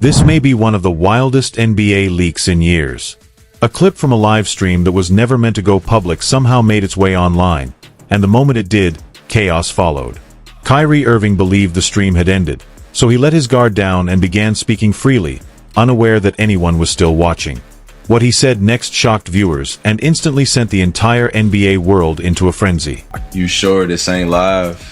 This may be one of the wildest NBA leaks in years. A clip from a live stream that was never meant to go public somehow made its way online, and the moment it did, chaos followed. Kyrie Irving believed the stream had ended, so he let his guard down and began speaking freely, unaware that anyone was still watching. What he said next shocked viewers and instantly sent the entire NBA world into a frenzy. You sure this ain't live?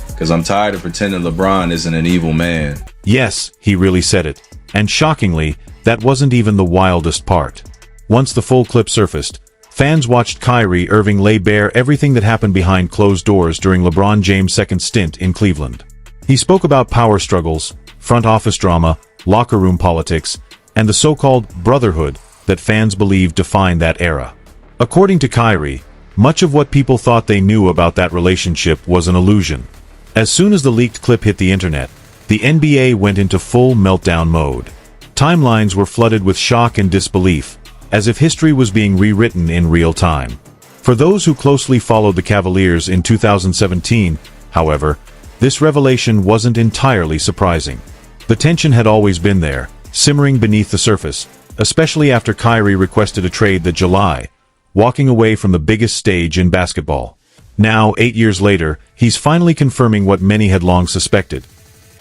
Because I'm tired of pretending LeBron isn't an evil man. Yes, he really said it. And shockingly, that wasn't even the wildest part. Once the full clip surfaced, fans watched Kyrie Irving lay bare everything that happened behind closed doors during LeBron James' second stint in Cleveland. He spoke about power struggles, front office drama, locker room politics, and the so-called brotherhood that fans believed defined that era. According to Kyrie, much of what people thought they knew about that relationship was an illusion. As soon as the leaked clip hit the internet, the NBA went into full meltdown mode. Timelines were flooded with shock and disbelief, as if history was being rewritten in real time. For those who closely followed the Cavaliers in 2017, however, this revelation wasn't entirely surprising. The tension had always been there, simmering beneath the surface, especially after Kyrie requested a trade that July, walking away from the biggest stage in basketball. Now, 8 years later, he's finally confirming what many had long suspected.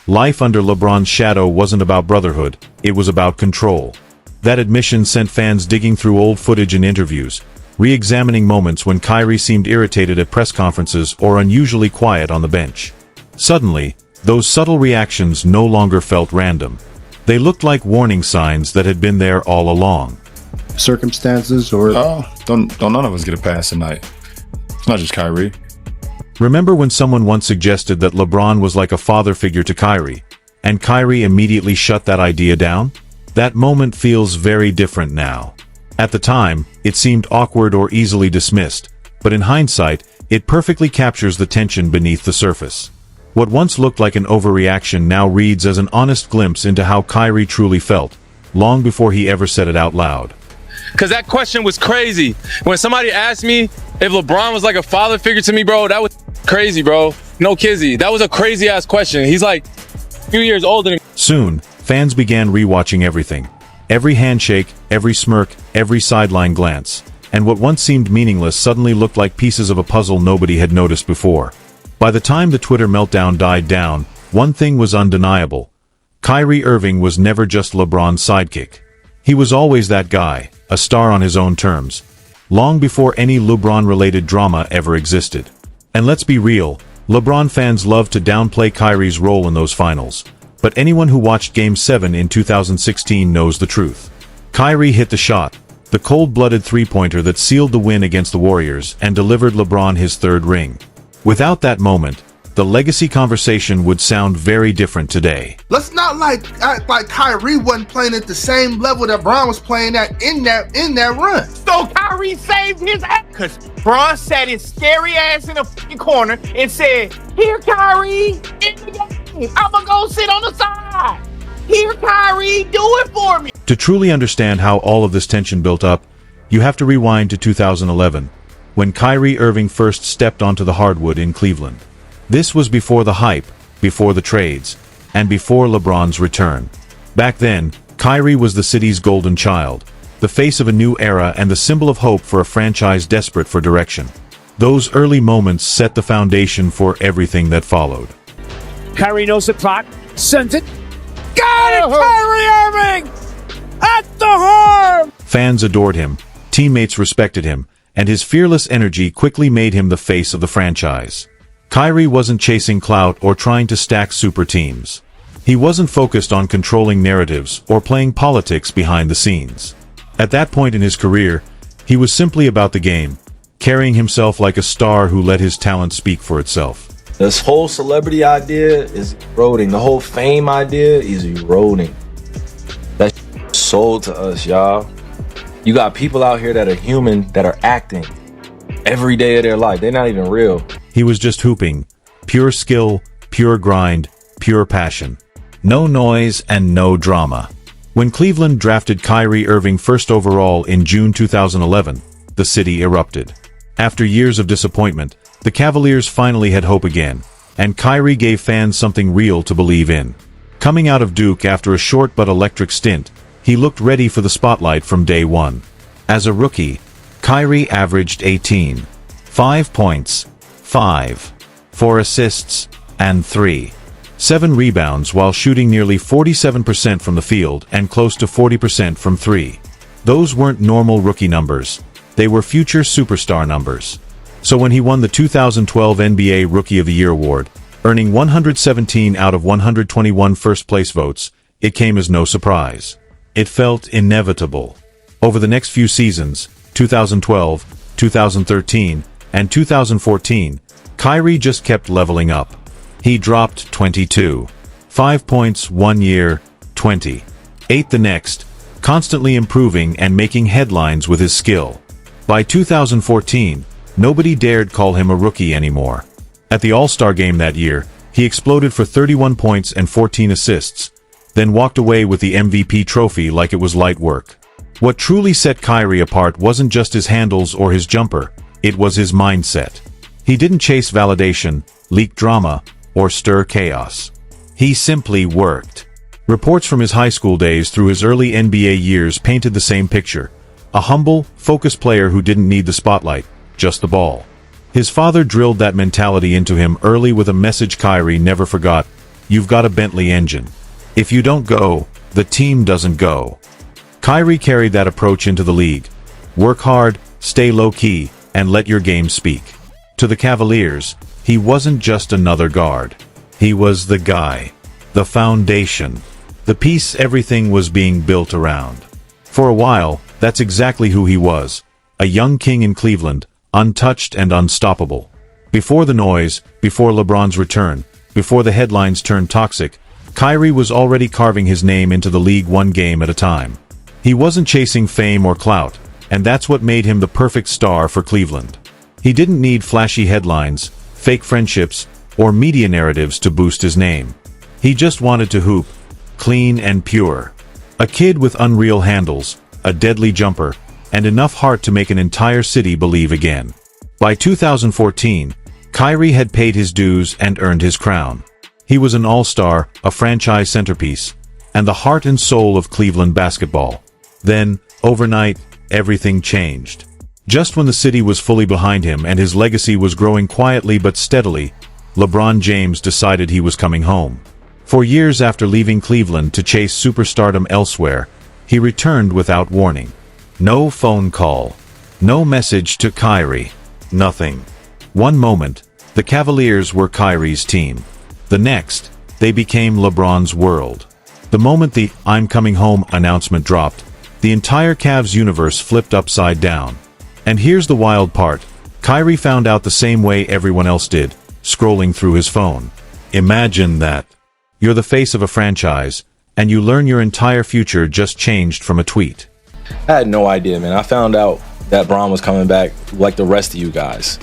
Life under LeBron's shadow wasn't about brotherhood, it was about control. That admission sent fans digging through old footage and interviews, re-examining moments when Kyrie seemed irritated at press conferences or unusually quiet on the bench. Suddenly, those subtle reactions no longer felt random. They looked like warning signs that had been there all along. Circumstances or... Don't none of us get a pass tonight. It's not just Kyrie. Remember when someone once suggested that LeBron was like a father figure to Kyrie, and Kyrie immediately shut that idea down? That moment feels very different now. At the time, it seemed awkward or easily dismissed, but in hindsight, it perfectly captures the tension beneath the surface. What once looked like an overreaction now reads as an honest glimpse into how Kyrie truly felt, long before he ever said it out loud. Because that question was crazy. When somebody asked me if LeBron was like a father figure to me, bro, that was crazy, bro. No kizzy. That was a crazy-ass question. He's like a few years older than me. Soon, fans began rewatching everything. Every handshake, every smirk, every sideline glance. And what once seemed meaningless suddenly looked like pieces of a puzzle nobody had noticed before. By the time the Twitter meltdown died down, one thing was undeniable. Kyrie Irving was never just LeBron's sidekick. He was always that guy, a star on his own terms, long before any LeBron-related drama ever existed. And let's be real, LeBron fans love to downplay Kyrie's role in those finals, but anyone who watched Game 7 in 2016 knows the truth. Kyrie hit the shot, the cold-blooded three-pointer that sealed the win against the Warriors and delivered LeBron his third ring. Without that moment, the legacy conversation would sound very different today. Let's not act like Kyrie wasn't playing at the same level that Bron was playing at in that run. So Kyrie saved his ass because Bron sat his scary ass in the fucking corner and said, "Here, Kyrie, in the game. I'ma go sit on the side. Here, Kyrie, do it for me." To truly understand how all of this tension built up, you have to rewind to 2011, when Kyrie Irving first stepped onto the hardwood in Cleveland. This was before the hype, before the trades, and before LeBron's return. Back then, Kyrie was the city's golden child, the face of a new era and the symbol of hope for a franchise desperate for direction. Those early moments set the foundation for everything that followed. Kyrie knows the clock, sends it. Got it, Kyrie Irving! At the horn! Fans adored him, teammates respected him, and his fearless energy quickly made him the face of the franchise. Kyrie wasn't chasing clout or trying to stack super teams. He wasn't focused on controlling narratives or playing politics behind the scenes. At that point in his career, he was simply about the game, carrying himself like a star who let his talent speak for itself. This whole celebrity idea is eroding. The whole fame idea is eroding. That's sold to us, y'all. You got people out here that are human, that are acting every day of their life. They're not even real. He was just hooping. Pure skill, pure grind, pure passion. No noise and no drama. When Cleveland drafted Kyrie Irving first overall in June 2011, the city erupted. After years of disappointment, the Cavaliers finally had hope again, and Kyrie gave fans something real to believe in. Coming out of Duke after a short but electric stint, he looked ready for the spotlight from day one. As a rookie, Kyrie averaged 5 points, 4 assists, and 7 rebounds while shooting nearly 47% from the field and close to 40% from three. Those weren't normal rookie numbers. They were future superstar numbers. So when he won the 2012 NBA Rookie of the Year award, earning 117 out of 121 first-place votes, it came as no surprise. It felt inevitable. Over the next few seasons, 2012, 2013, and 2014, Kyrie just kept leveling up. He dropped 5 points one year, 8 the next, constantly improving and making headlines with his skill. By 2014, nobody dared call him a rookie anymore. At the All-Star game that year, he exploded for 31 points and 14 assists, then walked away with the MVP trophy like it was light work. What truly set Kyrie apart wasn't just his handles or his jumper, it was his mindset. He didn't chase validation, leak drama, or stir chaos. He simply worked. Reports from his high school days through his early NBA years painted the same picture. A humble, focused player who didn't need the spotlight, just the ball. His father drilled that mentality into him early with a message Kyrie never forgot: "You've got a Bentley engine. If you don't go, the team doesn't go." Kyrie carried that approach into the league. Work hard, stay low-key, and let your game speak. To the Cavaliers, he wasn't just another guard. He was the guy. The foundation. The piece everything was being built around. For a while, that's exactly who he was. A young king in Cleveland, untouched and unstoppable. Before the noise, before LeBron's return, before the headlines turned toxic, Kyrie was already carving his name into the league one game at a time. He wasn't chasing fame or clout, and that's what made him the perfect star for Cleveland. He didn't need flashy headlines, fake friendships, or media narratives to boost his name. He just wanted to hoop, clean and pure. A kid with unreal handles, a deadly jumper, and enough heart to make an entire city believe again. By 2014, Kyrie had paid his dues and earned his crown. He was an all-star, a franchise centerpiece, and the heart and soul of Cleveland basketball. Then, overnight, everything changed. Just when the city was fully behind him and his legacy was growing quietly but steadily, LeBron James decided he was coming home. For years after leaving Cleveland to chase superstardom elsewhere, he returned without warning. No phone call. No message to Kyrie. Nothing. One moment, the Cavaliers were Kyrie's team. The next, they became LeBron's world. The moment the "I'm coming home" announcement dropped, the entire Cavs universe flipped upside down. And here's the wild part. Kyrie found out the same way everyone else did, scrolling through his phone. Imagine that. You're the face of a franchise, and you learn your entire future just changed from a tweet. I had no idea, man. I found out that Bron was coming back like the rest of you guys.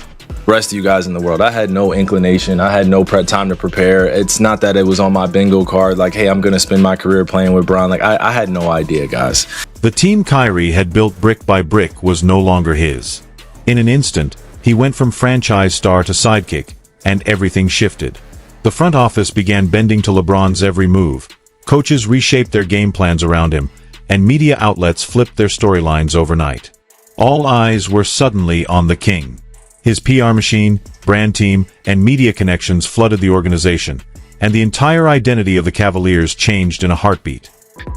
Rest of you guys in the world. I had no inclination. I had no time to prepare. It's not that it was on my bingo card, like, hey, I'm going to spend my career playing with Bron. Like, I had no idea, guys. The team Kyrie had built brick by brick was no longer his. In an instant, he went from franchise star to sidekick, and everything shifted. The front office began bending to LeBron's every move. Coaches reshaped their game plans around him, and media outlets flipped their storylines overnight. All eyes were suddenly on the king. His PR machine, brand team, and media connections flooded the organization, and the entire identity of the Cavaliers changed in a heartbeat.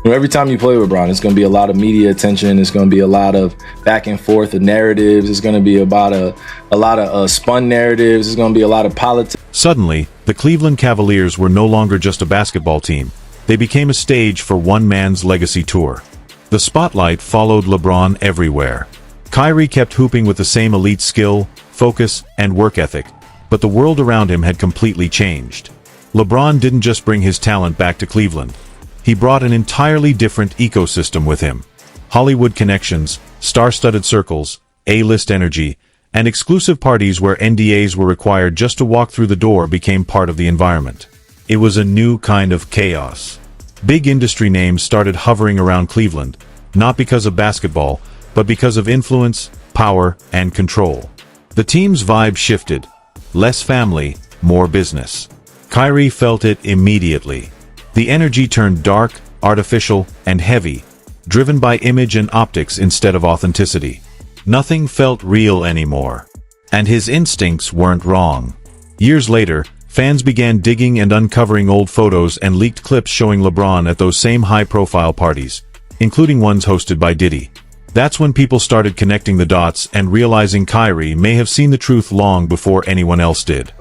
Every time you play with Bron, it's going to be a lot of media attention. It's going to be a lot of back and forth of narratives. It's going to be about a lot of spun narratives. It's going to be a lot of politics. Suddenly, the Cleveland Cavaliers were no longer just a basketball team. They became a stage for one man's legacy tour. The spotlight followed LeBron everywhere. Kyrie kept hooping with the same elite skill, focus, and work ethic, but the world around him had completely changed. LeBron didn't just bring his talent back to Cleveland. He brought an entirely different ecosystem with him. Hollywood connections, star-studded circles, A-list energy, and exclusive parties where NDAs were required just to walk through the door became part of the environment. It was a new kind of chaos. Big industry names started hovering around Cleveland, not because of basketball, but because of influence, power, and control. The team's vibe shifted. Less family, more business. Kyrie felt it immediately. The energy turned dark, artificial, and heavy, driven by image and optics instead of authenticity. Nothing felt real anymore. And his instincts weren't wrong. Years later, fans began digging and uncovering old photos and leaked clips showing LeBron at those same high-profile parties, including ones hosted by Diddy. That's when people started connecting the dots and realizing Kyrie may have seen the truth long before anyone else did.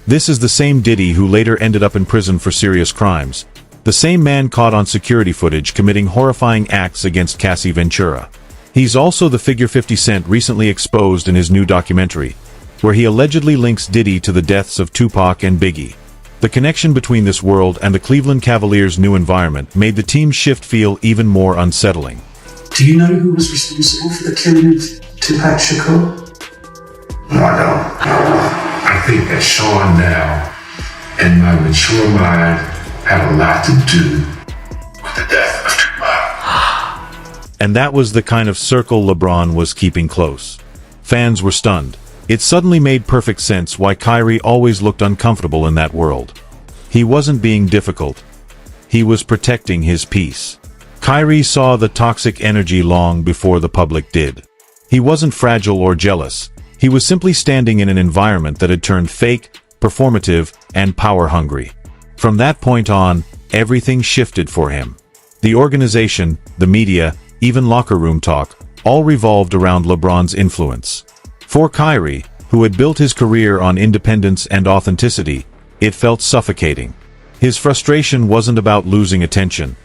This is the same Diddy who later ended up in prison for serious crimes. The same man caught on security footage committing horrifying acts against Cassie Ventura. He's also the figure 50 Cent recently exposed in his new documentary, where he allegedly links Diddy to the deaths of Tupac and Biggie. The connection between this world and the Cleveland Cavaliers' new environment made the team's shift feel even more unsettling. Do you know who was responsible for the killing of Tupac Shakur? No, I don't. I think that Sean now and my mature mind had a lot to do with the death of Tupac. And that was the kind of circle LeBron was keeping close. Fans were stunned. It suddenly made perfect sense why Kyrie always looked uncomfortable in that world. He wasn't being difficult. He was protecting his peace. Kyrie saw the toxic energy long before the public did. He wasn't fragile or jealous. He was simply standing in an environment that had turned fake, performative, and power-hungry. From that point on, everything shifted for him. The organization, the media, even locker room talk, all revolved around LeBron's influence. For Kyrie, who had built his career on independence and authenticity, it felt suffocating. His frustration wasn't about losing attention.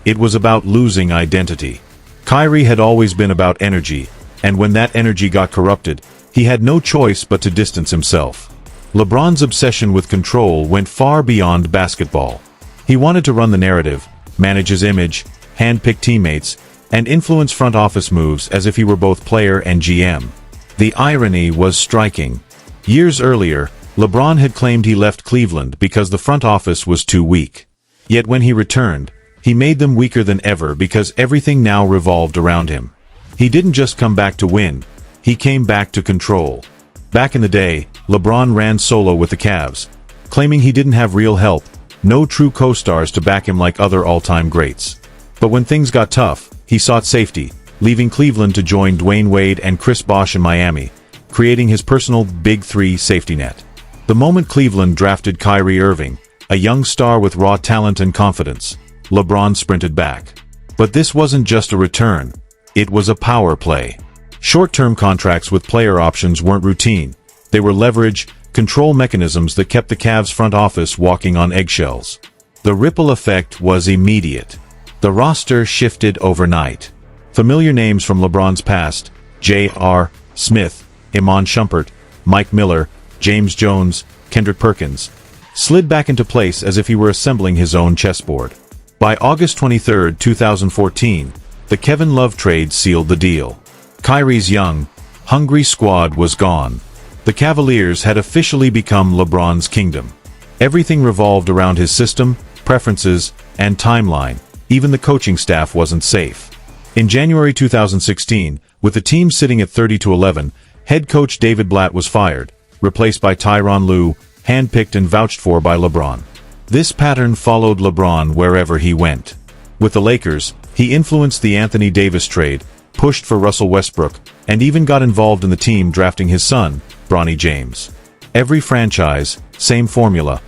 It was about losing identity. Kyrie had always been about energy, and when that energy got corrupted, he had no choice but to distance himself. LeBron's obsession with control went far beyond basketball. He wanted to run the narrative, manage his image, handpick teammates, and influence front office moves as if he were both player and GM. The irony was striking. Years earlier, LeBron had claimed he left Cleveland because the front office was too weak. Yet when he returned, he made them weaker than ever because everything now revolved around him. He didn't just come back to win. He came back to control. Back in the day, LeBron ran solo with the Cavs, claiming he didn't have real help, no true co-stars to back him like other all-time greats. But when things got tough, he sought safety, leaving Cleveland to join Dwayne Wade and Chris Bosh in Miami, creating his personal Big Three safety net. The moment Cleveland drafted Kyrie Irving, a young star with raw talent and confidence, LeBron sprinted back. But this wasn't just a return. It was a power play. Short-term contracts with player options weren't routine. They were leverage, control mechanisms that kept the Cavs front office walking on eggshells. The ripple effect was immediate. The roster shifted overnight. Familiar names from LeBron's past, J.R. Smith, Iman Shumpert, Mike Miller, James Jones, Kendrick Perkins, slid back into place as if he were assembling his own chessboard. By August 23, 2014, the Kevin Love trade sealed the deal. Kyrie's young, hungry squad was gone. The Cavaliers had officially become LeBron's kingdom. Everything revolved around his system, preferences, and timeline. Even the coaching staff wasn't safe. In January 2016, with the team sitting at 30-11, head coach David Blatt was fired, replaced by Tyronn Lue, handpicked and vouched for by LeBron. This pattern followed LeBron wherever he went. With the Lakers, he influenced the Anthony Davis trade, pushed for Russell Westbrook, and even got involved in the team drafting his son, Bronny James. Every franchise, same formula.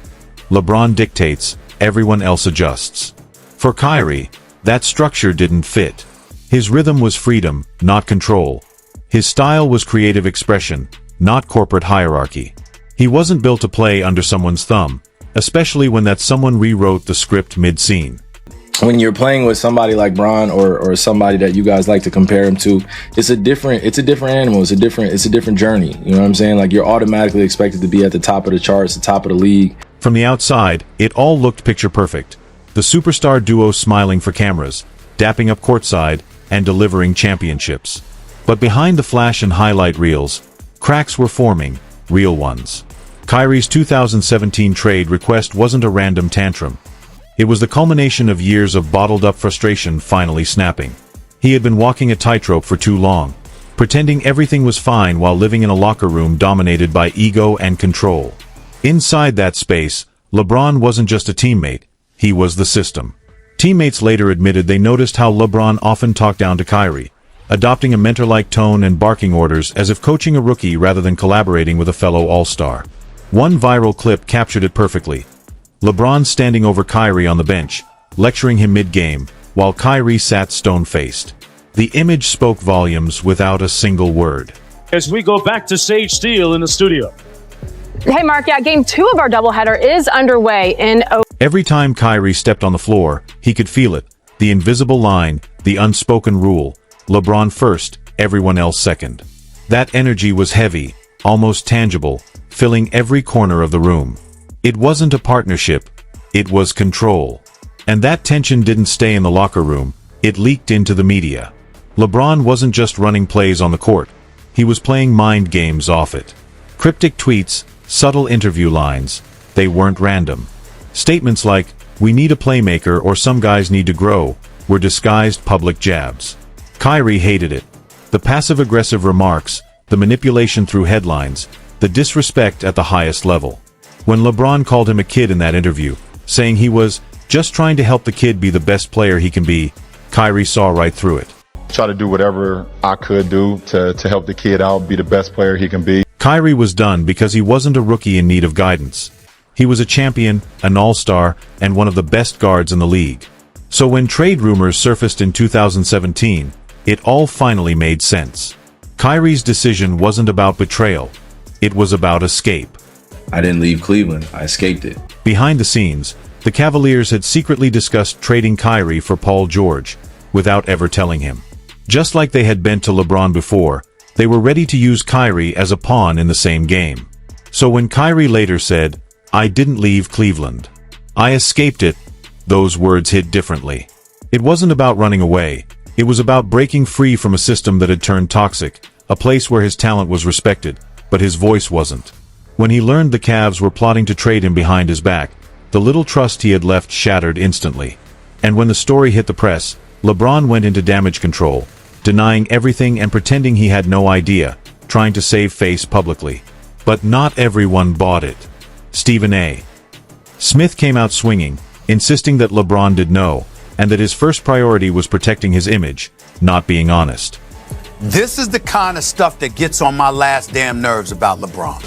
LeBron dictates, everyone else adjusts. For Kyrie, that structure didn't fit. His rhythm was freedom, not control. His style was creative expression, not corporate hierarchy. He wasn't built to play under someone's thumb, especially when that someone rewrote the script mid-scene. When you're playing with somebody like Bron or somebody that you guys like to compare him to, it's a different animal. It's a different journey. You know what I'm saying? Like, you're automatically expected to be at the top of the charts, the top of the league. From the outside, it all looked picture perfect. The superstar duo smiling for cameras, dapping up courtside, and delivering championships. But behind the flash and highlight reels, cracks were forming, real ones. Kyrie's 2017 trade request wasn't a random tantrum. It was the culmination of years of bottled-up frustration finally snapping. He had been walking a tightrope for too long, pretending everything was fine while living in a locker room dominated by ego and control. Inside that space, LeBron wasn't just a teammate, he was the system. Teammates later admitted they noticed how LeBron often talked down to Kyrie, adopting a mentor-like tone and barking orders as if coaching a rookie rather than collaborating with a fellow all-star. One viral clip captured it perfectly. LeBron standing over Kyrie on the bench, lecturing him mid-game, while Kyrie sat stone-faced. The image spoke volumes without a single word. As we go back to Sage Steele in the studio. Hey, Mark, yeah, game 2 of our doubleheader is underway in Every time Kyrie stepped on the floor, he could feel it. The invisible line, the unspoken rule. LeBron first, everyone else second. That energy was heavy, almost tangible, filling every corner of the room. It wasn't a partnership, it was control. And that tension didn't stay in the locker room, it leaked into the media. LeBron wasn't just running plays on the court, he was playing mind games off it. Cryptic tweets, subtle interview lines, they weren't random. Statements like, "We need a playmaker" or "Some guys need to grow," were disguised public jabs. Kyrie hated it. The passive-aggressive remarks, the manipulation through headlines, the disrespect at the highest level. When LeBron called him a kid in that interview, saying he was just trying to help the kid be the best player he can be, Kyrie saw right through it. Try to do whatever I could do to help the kid out, be the best player he can be. Kyrie was done because he wasn't a rookie in need of guidance. He was a champion, an all-star, and one of the best guards in the league. So when trade rumors surfaced in 2017, it all finally made sense. Kyrie's decision wasn't about betrayal. It was about escape. I didn't leave Cleveland, I escaped it. Behind the scenes, the Cavaliers had secretly discussed trading Kyrie for Paul George, without ever telling him. Just like they had been to LeBron before, they were ready to use Kyrie as a pawn in the same game. So when Kyrie later said, "I didn't leave Cleveland. I escaped it," those words hit differently. It wasn't about running away. It was about breaking free from a system that had turned toxic, a place where his talent was respected, but his voice wasn't. When he learned the Cavs were plotting to trade him behind his back, the little trust he had left shattered instantly. And when the story hit the press, LeBron went into damage control, denying everything and pretending he had no idea, trying to save face publicly. But not everyone bought it. Stephen A. Smith came out swinging, insisting that LeBron did know, and that his first priority was protecting his image, not being honest. This is the kind of stuff that gets on my last damn nerves about LeBron.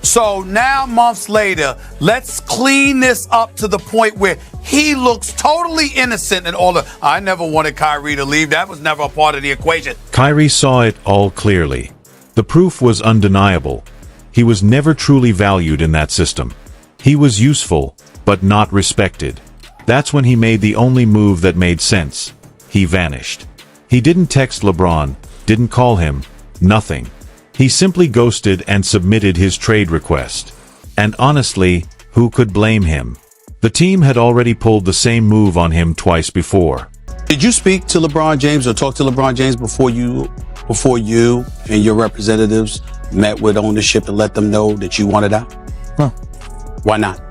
So now, months later, let's clean this up to the point where he looks totally innocent and all the, "I never wanted Kyrie to leave. That was never a part of the equation." Kyrie saw it all clearly. The proof was undeniable. He was never truly valued in that system. He was useful, but not respected. That's when he made the only move that made sense. He vanished. He didn't text LeBron, didn't call him, nothing. He simply ghosted and submitted his trade request. And honestly, who could blame him? The team had already pulled the same move on him twice before. Did you speak to LeBron James or talk to LeBron James before you and your representatives met with ownership and let them know that you wanted out? No. Why not?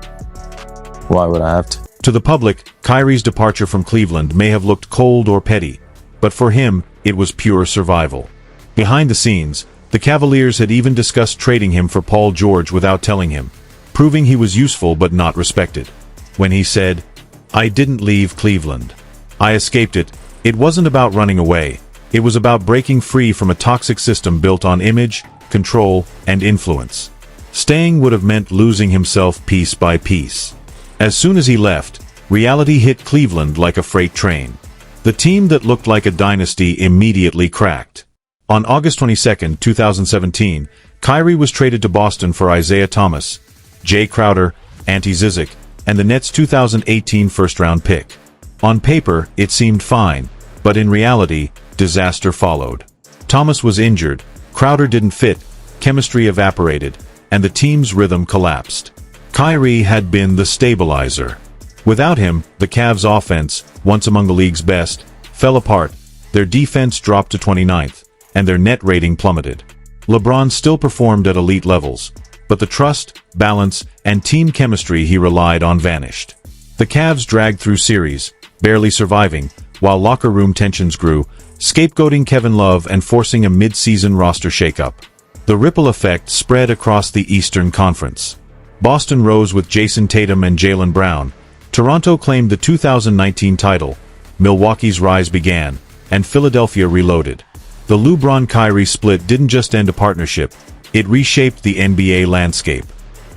Why would I have to? To the public, Kyrie's departure from Cleveland may have looked cold or petty, but for him, it was pure survival. Behind the scenes, the Cavaliers had even discussed trading him for Paul George without telling him, proving he was useful but not respected. When he said, "I didn't leave Cleveland. I escaped it," it wasn't about running away. It was about breaking free from a toxic system built on image, control, and influence. Staying would have meant losing himself piece by piece. As soon as he left, reality hit Cleveland like a freight train. The team that looked like a dynasty immediately cracked. On August 22, 2017, Kyrie was traded to Boston for Isaiah Thomas, Jay Crowder, Ante Zizic, and the Nets' 2018 first-round pick. On paper, it seemed fine, but in reality, disaster followed. Thomas was injured, Crowder didn't fit, chemistry evaporated, and the team's rhythm collapsed. Kyrie had been the stabilizer. Without him, the Cavs' offense, once among the league's best, fell apart, their defense dropped to 29th, and their net rating plummeted. LeBron still performed at elite levels, but the trust, balance, and team chemistry he relied on vanished. The Cavs dragged through series, barely surviving, while locker room tensions grew, scapegoating Kevin Love and forcing a mid-season roster shakeup. The ripple effect spread across the Eastern Conference. Boston rose with Jason Tatum and Jaylen Brown. Toronto claimed the 2019 title. Milwaukee's rise began, and Philadelphia reloaded. The LeBron-Kyrie split didn't just end a partnership, it reshaped the NBA landscape.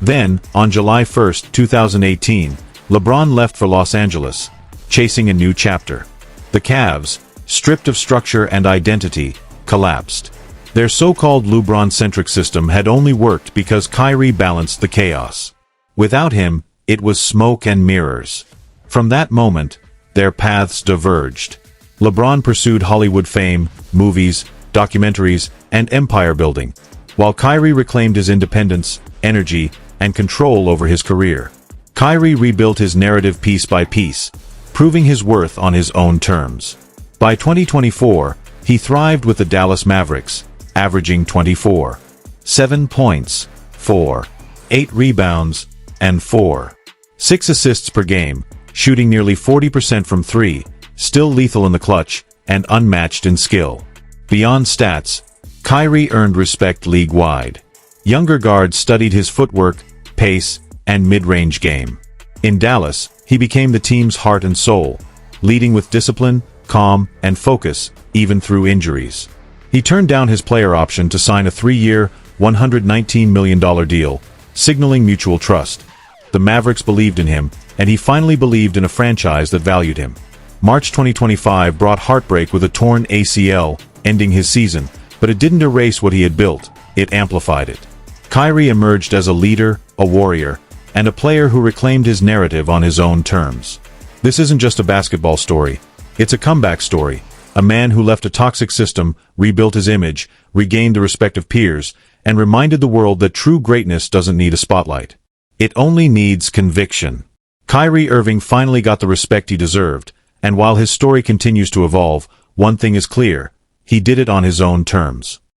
Then, on July 1, 2018, LeBron left for Los Angeles, chasing a new chapter. The Cavs, stripped of structure and identity, collapsed. Their so-called LeBron-centric system had only worked because Kyrie balanced the chaos. Without him, it was smoke and mirrors. From that moment, their paths diverged. LeBron pursued Hollywood fame, movies, documentaries, and empire building, while Kyrie reclaimed his independence, energy, and control over his career. Kyrie rebuilt his narrative piece by piece, proving his worth on his own terms. By 2024, he thrived with the Dallas Mavericks, averaging 24.7 points, 4.8 rebounds, and 4.6 assists per game, shooting nearly 40% from three, still lethal in the clutch, and unmatched in skill. Beyond stats, Kyrie earned respect league-wide. Younger guards studied his footwork, pace, and mid-range game. In Dallas, he became the team's heart and soul, leading with discipline, calm, and focus, even through injuries. He turned down his player option to sign a 3-year, $119 million deal, signaling mutual trust. The Mavericks believed in him, and he finally believed in a franchise that valued him. March 2025 brought heartbreak with a torn ACL, ending his season, but it didn't erase what he had built, it amplified it. Kyrie emerged as a leader, a warrior, and a player who reclaimed his narrative on his own terms. This isn't just a basketball story, it's a comeback story. A man who left a toxic system, rebuilt his image, regained the respect of peers, and reminded the world that true greatness doesn't need a spotlight. It only needs conviction. Kyrie Irving finally got the respect he deserved, and while his story continues to evolve, one thing is clear: he did it on his own terms.